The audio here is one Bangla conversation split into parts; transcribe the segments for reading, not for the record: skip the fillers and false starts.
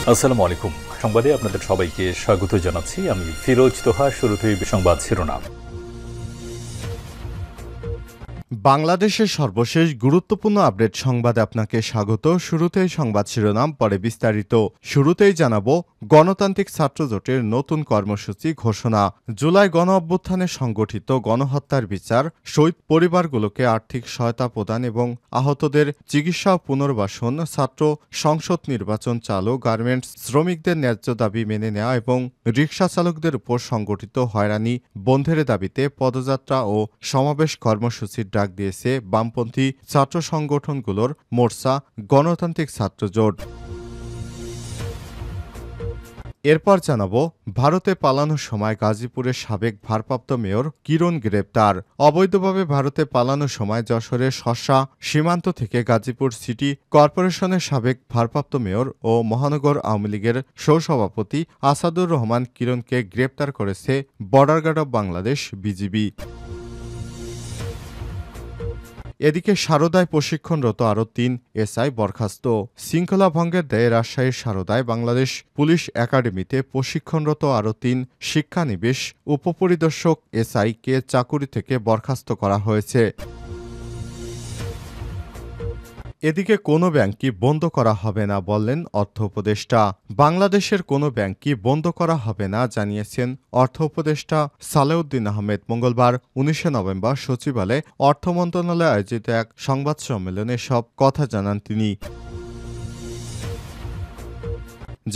আসসালামু আলাইকুম। সংবাদে আপনাদের সবাইকে স্বাগত জানাচ্ছি। আমি ফিরোজ তোহা। শুরুতেই সংবাদ শিরোনাম। বাংলাদেশের সর্বশেষ গুরুত্বপূর্ণ আপডেট সংবাদে আপনাকে স্বাগত। শুরুতেই সংবাদ শিরোনাম, পরে বিস্তারিত। শুরুতেই জানাবো গণতান্ত্রিক ছাত্রজোটের নতুন কর্মসূচি ঘোষণা। জুলাই গণ অভ্যুত্থানে সংগঠিত গণহত্যার বিচার, শহীদ পরিবারগুলোকে আর্থিক সহায়তা প্রদান এবং আহতদের চিকিৎসা ও পুনর্বাসন, ছাত্র সংসদ নির্বাচন চালু, গার্মেন্টস শ্রমিকদের ন্যায্য দাবি মেনে নেওয়া এবং রিকশা চালকদের উপর সংগঠিত হয়রানি বন্ধের দাবিতে পদযাত্রা ও সমাবেশ কর্মসূচির ডাক দিয়েছে বামপন্থী ছাত্র সংগঠনগুলোর মোর্চা গণতান্ত্রিক ছাত্রজোট। এরপর জানাবো ভারতে পালানোর সময় গাজীপুরের সাবেক ভারপ্রাপ্ত মেয়র কিরণ গ্রেপ্তার। অবৈধভাবে ভারতে পালানোর সময় যশোরের শশা সীমান্ত থেকে গাজীপুর সিটি কর্পোরেশনের সাবেক ভারপ্রাপ্ত মেয়র ও মহানগর আওয়ামী লীগের সহসভাপতি আসাদুর রহমান কিরণকে গ্রেপ্তার করেছে border guard of Bangladesh BGB. এদিকে সারদায় প্রশিক্ষণরত আরও ৩ এসআই বরখাস্ত। শৃঙ্খলা ভঙ্গের দায়ে রাজশাহীর সারদায় বাংলাদেশ পুলিশ একাডেমিতে প্রশিক্ষণরত আরও ৩ শিক্ষানবিশ উপপরিদর্শক এসআইকে চাকুরি থেকে বরখাস্ত করা হয়েছে। এদিকে কোনো ব্যাংকই বন্ধ করা হবে না বললেন অর্থ উপদেষ্টা। বাংলাদেশের কোনো ব্যাংকই বন্ধ করা হবে না জানিয়েছেন অর্থ উপদেষ্টা সালেউদ্দিন আহমেদ। মঙ্গলবার ১৯ নভেম্বর সচিবালয়ে অর্থ মন্ত্রণালয়ে আয়োজিত এক সংবাদ সম্মেলনে সব কথা জানান তিনি।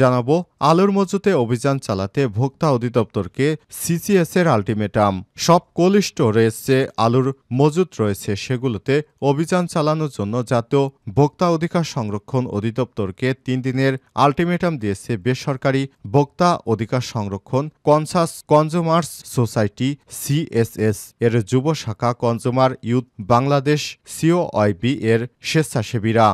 জানাবো আলুর মজুতে অভিযান চালাতে ভোক্তা অধিদপ্তরকে সিসিএসের আলটিমেটাম। সব কোল্ড স্টোরেজ যে আলুর মজুত রয়েছে সেগুলোতে অভিযান চালানোর জন্য জাতীয় ভোক্তা অধিকার সংরক্ষণ অধিদপ্তরকে ৩ দিনের আলটিমেটাম দিয়েছে বেসরকারি ভোক্তা অধিকার সংরক্ষণ কনসাস কনজুমার্স সোসাইটি সিএসএস এর যুব শাখা কনজুমার ইউথ বাংলাদেশ সিওআইবি এর স্বেচ্ছাসেবীরা।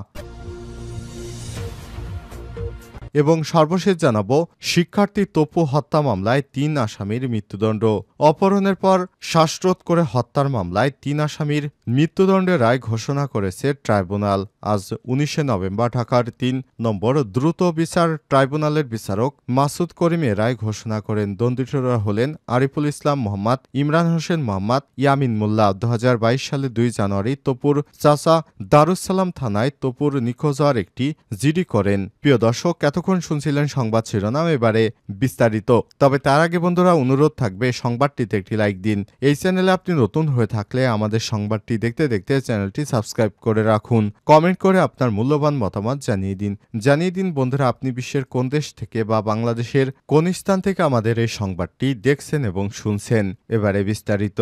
এবং সর্বশেষ জানাবো শিক্ষার্থী তপু হত্যা মামলায় ৩ আসামির মৃত্যুদণ্ড। অপহরণের পর শ্বাসরোধ করে হত্যার মামলায় ৩ আসামির মৃত্যুদণ্ডের রায় ঘোষণা করেছে ট্রাইব্যুনাল। আজ ১৯ নভেম্বর ঢাকার ৩ নম্বর দ্রুত বিচার ট্রাইব্যুনালের বিচারক মাসুদ করিম এ রায় ঘোষণা করেন। দণ্ডিতরা হলেন আরিফুল ইসলাম মোহাম্মদ, ইমরান হোসেন মোহাম্মদ, ইয়ামিন মোল্লা। ২০২২ সালের ২ জানুয়ারি তপুর চাচা দারুসালাম থানায় তপুর নিখোঁজ হওয়ার একটি জিডি করেন। প্রিয় দর্শক, এতক্ষণ শুনছিলেন সংবাদ শিরোনাম, এবারে বিস্তারিত। তবে তার আগে বন্ধুরা অনুরোধ থাকবে সংবাদটিতে একটি লাইক দিন। এই চ্যানেলে আপনি নতুন হয়ে থাকলে আমাদের সংবাদটি দেখতে দেখতে চ্যানেলটি সাবস্ক্রাইব করে রাখুন। কমেন্ট করে আপনার মূল্যবান মতামত জানিয়ে দিন বন্ধুরা, আপনি বিশ্বের কোন দেশ থেকে বা বাংলাদেশের কোন স্থান থেকে আমাদের এই সংবাদটি দেখছেন এবং শুনছেন। এবারে বিস্তারিত।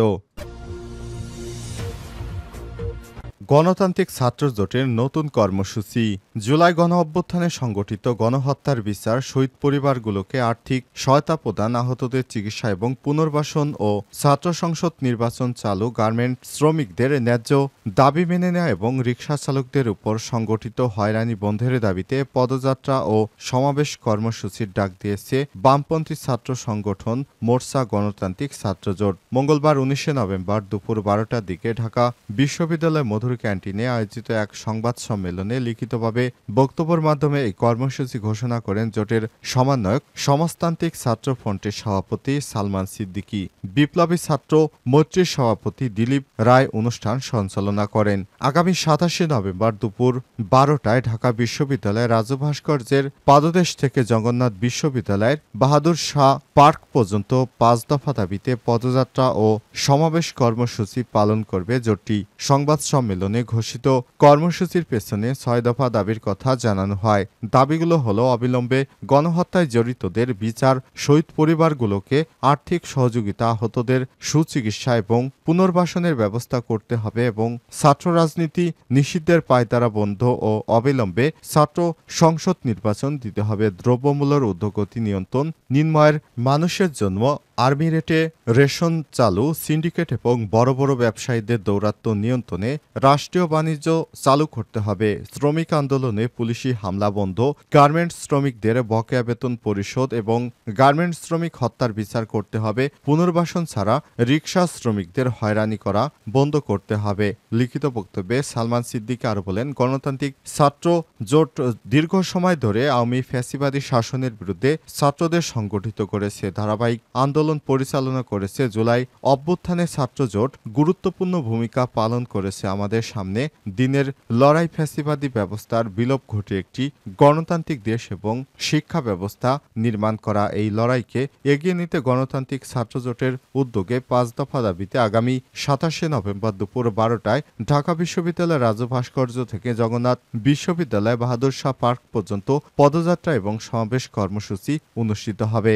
গণতান্ত্রিক ছাত্রজোটের নতুন কর্মসূচি। জুলাই গণ অভ্যুত্থানে সংগঠিত গণহত্যার বিচার, শহীদ পরিবারগুলোকে আর্থিক সহায়তা প্রদান, আহতদের চিকিৎসা এবং পুনর্বাসন ও ছাত্র সংসদ নির্বাচন চালু, গার্মেন্ট শ্রমিকদের ন্যায্য দাবি মেনে নেওয়া এবং রিকশা চালকদের উপর সংগঠিত হয়রানি বন্ধের দাবিতে পদযাত্রা ও সমাবেশ কর্মসূচির ডাক দিয়েছে বামপন্থী ছাত্র সংগঠন মোর্চা গণতান্ত্রিক ছাত্রজোট। মঙ্গলবার ১৯ নভেম্বর দুপুর ১২টার দিকে ঢাকা বিশ্ববিদ্যালয় মধুর ক্যান্টিনে আয়োজিত এক সংবাদ সম্মেলনে লিখিতভাবে বক্তব্যের মাধ্যমে এই কর্মসূচি ঘোষণা করেন জোটের সমন্বয়ক সমাজতান্ত্রিক ছাত্র ফ্রন্টের সভাপতি সালমান সিদ্দিকী। বিপ্লবী ছাত্র মৈত্রীর সভাপতি দিলীপ রায় অনুষ্ঠান সঞ্চালনা করেন। আগামী ২৭ নভেম্বর দুপুর ১২টায় ঢাকা বিশ্ববিদ্যালয়ের রাজু ভাস্কর্যের পাদদেশ থেকে জগন্নাথ বিশ্ববিদ্যালয়ের বাহাদুর শাহ পার্ক পর্যন্ত ৫ দফা দাবিতে পদযাত্রা ও সমাবেশ কর্মসূচি পালন করবে জোটটি। সংবাদ সম্মেলনে ঘোষিত কর্মসূচির পেছনে ৬ দফা দাবির কথা জানানো হয়। দাবিগুলো হলো অবিলম্বে গণহত্যায় জড়িতদের বিচার, শহীদ পরিবারগুলোকে আর্থিক সহযোগিতা, আহতদের সুচিকিৎসা এবং পুনর্বাসনের ব্যবস্থা করতে হবে এবং ছাত্র রাজনীতি নিষিদ্ধের পায়তারা বন্ধ ও অবিলম্বে ছাত্র সংসদ নির্বাচন দিতে হবে। দ্রব্যমূল্যের ঊর্ধ্বগতি নিয়ন্ত্রণ, নিম্নআয়ের মানুষের জন্য আর্মি রেটে রেশন চালু, সিন্ডিকেট এবং বড় বড় ব্যবসায়ীদের দৌরাত্ম্য নিয়ন্ত্রণে রাষ্ট্রীয় বাণিজ্য চালু করতে হবে। শ্রমিক আন্দোলনে পুলিশি হামলা বন্ধ, গার্মেন্টস শ্রমিকদের বকেয়া বেতন পরিশোধ এবং গার্মেন্টস শ্রমিক হত্যার বিচার করতে হবে। পুনর্বাসন ছাড়া রিকশা শ্রমিকদের হয়রানি করা বন্ধ করতে হবে। লিখিত বক্তব্যে সালমান সিদ্দিকী আরও বলেন, গণতান্ত্রিক ছাত্র জোট দীর্ঘ সময় ধরে আওয়ামী ফ্যাসিবাদী শাসনের বিরুদ্ধে ছাত্রদের সংগঠিত করেছে, ধারাবাহিক আন্দোলন পরিচালনা করেছে। জুলাই অভ্যুত্থানে ছাত্র জোট গুরুত্বপূর্ণ ভূমিকা পালন করেছে। আমাদের সামনে দিনের লড়াই ফ্যাসিবাদী ব্যবস্থার বিলোপ ঘটিয়ে একটি গণতান্ত্রিক দেশ এবং শিক্ষা ব্যবস্থা নির্মাণ করা। এই লড়াইকে এগিয়ে নিতে গণতান্ত্রিক ছাত্র জোটের উদ্যোগে 5 দফা দাবিতে আগামী 27 নভেম্বর দুপুর 12টায় ঢাকা বিশ্ববিদ্যালয়ের রাজু ভাস্কর্য থেকে জগন্নাথ বিশ্ববিদ্যালয় বাহাদুর শাহ পার্ক পর্যন্ত পদযাত্রা এবং সমাবেশ কর্মসূচি অনুষ্ঠিত হবে।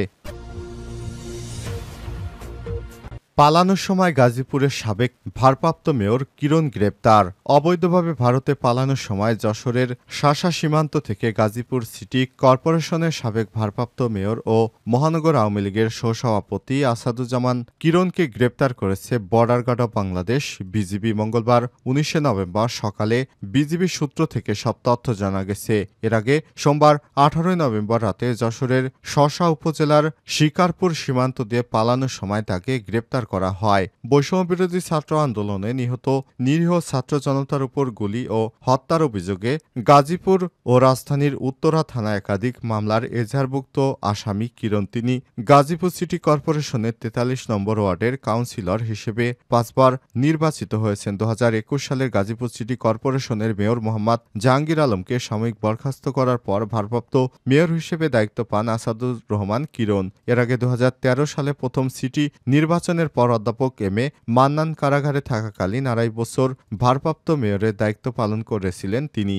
পালানোর সময় গাজীপুরের সাবেক ভারপ্রাপ্ত মেয়র কিরণ গ্রেপ্তার। অবৈধভাবে ভারতে পালানোর সময় যশোরের শাসা সীমান্ত থেকে গাজীপুর সিটি কর্পোরেশনের সাবেক ভারপ্রাপ্ত মেয়র ও মহানগর আওয়ামী লীগের সহসভাপতি আসাদুজ্জামান কিরণকে গ্রেপ্তার করেছে border guard of Bangladesh BGB. মঙ্গলবার 19 নভেম্বর সকালে বিজিবি সূত্র থেকে সব তথ্য জানা গেছে। এর আগে সোমবার 18 নভেম্বর রাতে যশোরের শসা উপজেলার শিকারপুর সীমান্ত দিয়ে পালানোর সময় তাকে গ্রেপ্তার করা হয়। বৈষম্য বিরোধী ছাত্র আন্দোলনে নিহত নিরীহ ছাত্র জনতার উপর গুলি ও হত্যার অভিযোগে গাজীপুর ও রাজধানীর উত্তরা থানায় একাধিক মামলার এজাহারভুক্ত আসামি কিরণ। তিনি গাজীপুর সিটি কর্পোরেশনের 43 নম্বর ওয়ার্ডের কাউন্সিলর হিসেবে 5 বার নির্বাচিত হয়েছেন। 2021 সালের গাজীপুর সিটি কর্পোরেশনের মেয়র মোহাম্মদ জাহাঙ্গীর আলমকে সাময়িক বরখাস্ত করার পর ভারপ্রাপ্ত মেয়র হিসেবে দায়িত্ব পান আসাদুর রহমান কিরণ। এর আগে 2013 সালে প্রথম সিটি নির্বাচনের পর অধ্যাপক এম এ মান্নান কারাগারে থাকাকালীন 2.5 বছর ভারপ্রাপ্ত মেয়রের দায়িত্ব পালন করেছিলেন তিনি।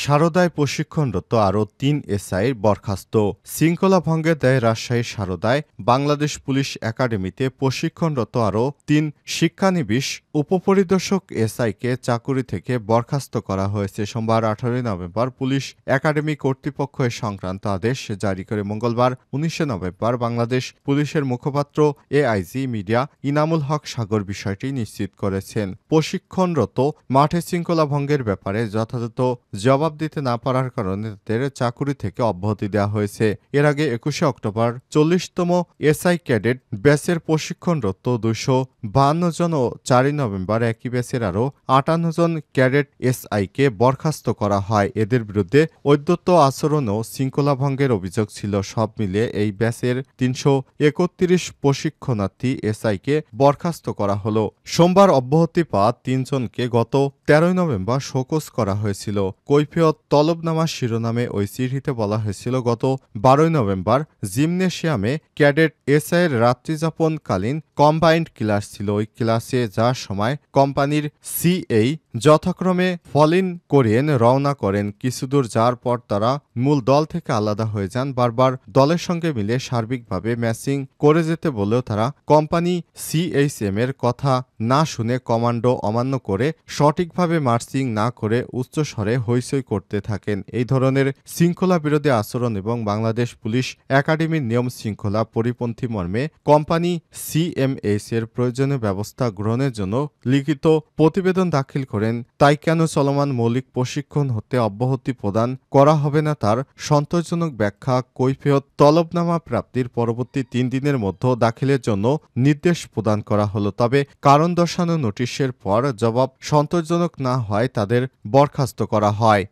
সারদায় প্রশিক্ষণরত আরও 3 এসআই বরখাস্ত। শৃঙ্খলা ভঙ্গের দায়ে রাজশাহীর সারদায় বাংলাদেশ পুলিশ একাডেমিতে প্রশিক্ষণরত আরও 3 শিক্ষানবিশ উপপরিদর্শক এসআইকে চাকুরি থেকে বরখাস্ত করা হয়েছে। সোমবার 18 নভেম্বর পুলিশ একাডেমি কর্তৃপক্ষ এ সংক্রান্ত আদেশ জারি করে। মঙ্গলবার 19 নভেম্বর বাংলাদেশ পুলিশের মুখপাত্র এআইজি মিডিয়া ইনামুল হক সাগর বিষয়টি নিশ্চিত করেছেন। প্রশিক্ষণরত মাঠে শৃঙ্খলা ভঙ্গের ব্যাপারে যথাযথ জবাব দিতে না পারার কারণে তাদের চাকুরি থেকে অব্যাহতি দেওয়া হয়েছে। এর আগে 21 অক্টোবর 40তম এসআই ক্যাডেট ব্যাচের প্রশিক্ষণরত 252 জন ও 4 নভেম্বর একই ব্যাচের আরও 58 জন ক্যাডেট এসআইকে বরখাস্ত করা হয়। এদের বিরুদ্ধে ঔদ্ধত্য আচরণ ও শৃঙ্খলা ভঙ্গের অভিযোগ ছিল। সব মিলিয়ে এই ব্যাচের 331 প্রশিক্ষণার্থী এসআইকে বরখাস্ত করা হলো। সোমবার অব্যাহতি পাওয়া 3 জনকে গত 13 নভেম্বর শোকজ করা হয়েছিল। কৈফিয়ত তলবনামা শিরোনামে ওই চিঠিতে বলা হয়েছিল, গত 12 নভেম্বর জিমনেশিয়ামে ক্যাডেট এসআইয়ের রাত্রিযাপনকালীন কম্বাইন্ড ক্লাস ছিল। ওই ক্লাসে যাওয়ার সময় কোম্পানির সিএই যথাক্রমে ফলিন কোরিয়েন রওনা করেন। কিছুদূর যাওয়ার পর তারা মূল দল থেকে আলাদা হয়ে যান। বারবার দলের সঙ্গে মিলে সার্বিকভাবে ম্যাচিং করে যেতে বলেও তারা কোম্পানি সিএইচএম এর কথা না শুনে কমান্ডো অমান্য করে সঠিকভাবে মার্চিং না করে উচ্চস্বরে হইচই করতে থাকেন। এই ধরনের শৃঙ্খলা বিরোধী আচরণ এবং বাংলাদেশ পুলিশ একাডেমির নিয়ম শৃঙ্খলা পরিপন্থী মর্মে কোম্পানি সিএমএইচ এর প্রয়োজনীয় ব্যবস্থা গ্রহণের জন্য লিখিত প্রতিবেদন দাখিল করেন। তাই কেন চলমান মৌলিক প্রশিক্ষণ হতে অব্যাহতি প্রদান করা হবে না তার সন্তোষজনক ব্যাখ্যা কৈফিয়ত তলবনামা প্রাপ্তির পরবর্তী 3 দিনের মধ্যে দাখিলের জন্য নির্দেশ প্রদান করা হলো। তবে কারণ দর্শানো নোটিশের পর জবাব সন্তোষজনক না হয় তাদের বরখাস্ত করা হয়।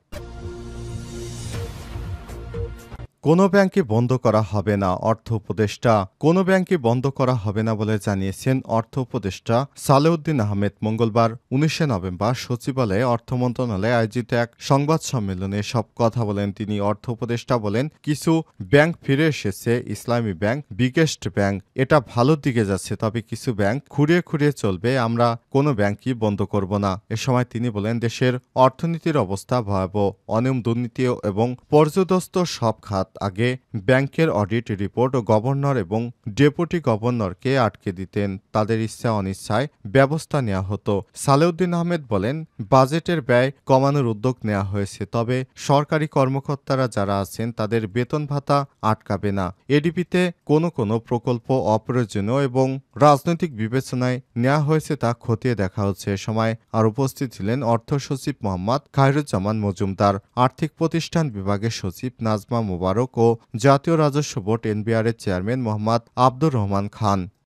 কোনো ব্যাংকে বন্ধ করা হবে না, অর্থ উপদেষ্টা। কোনো ব্যাংকে বন্ধ করা হবে না বলে জানিয়েছেন অর্থ উপদেষ্টা সালেউদ্দিন আহমেদ। মঙ্গলবার 19 নভেম্বর সচিবালয়ে অর্থ মন্ত্রণালয়ে আয়োজিত এক সংবাদ সম্মেলনে সব কথা বলেন তিনি। অর্থ উপদেষ্টা বলেন, কিছু ব্যাংক ফিরে এসেছে, ইসলামী ব্যাংক, বিগেস্ট ব্যাংক, এটা ভালোর দিকে যাচ্ছে। তবে কিছু ব্যাংক খুঁড়িয়ে খুঁড়িয়ে চলবে, আমরা কোনো ব্যাংকই বন্ধ করব না। এ সময় তিনি বলেন, দেশের অর্থনীতির অবস্থা ভয়াবহ, অনিয়ম দুর্নীতি এবং পর্যদস্ত সব খাত আগে ব্যাংকের অডিট রিপোর্ট গভর্নর এবং ডেপুটি গভর্নরকে আটকে দিতেন। তাদের ইচ্ছা অনিচ্ছায় ব্যবস্থা নেওয়া হতো। সালেউদ্দিন আহমেদ বলেন, বাজেটের ব্যয় কমানোর উদ্যোগ নেওয়া হয়েছে, তবে সরকারি কর্মকর্তারা যারা আছেন তাদের বেতন ভাতা আটকাবে না। এডিবিতে কোনো প্রকল্প অপ্রয়োজনীয় এবং রাজনৈতিক বিবেচনায় নেওয়া হয়েছে তা খতিয়ে দেখা হচ্ছে। এ সময় আর উপস্থিত ছিলেন অর্থ সচিব মোহাম্মদ খায়রুজ্জামান মজুমদার, আর্থিক প্রতিষ্ঠান বিভাগের সচিব নাজমা মোবারক ও জাতীয় রাজস্ব বোর্ড এনবিআর এর চেয়ারম্যান মোহাম্মদ আব্দুর রহমান খান।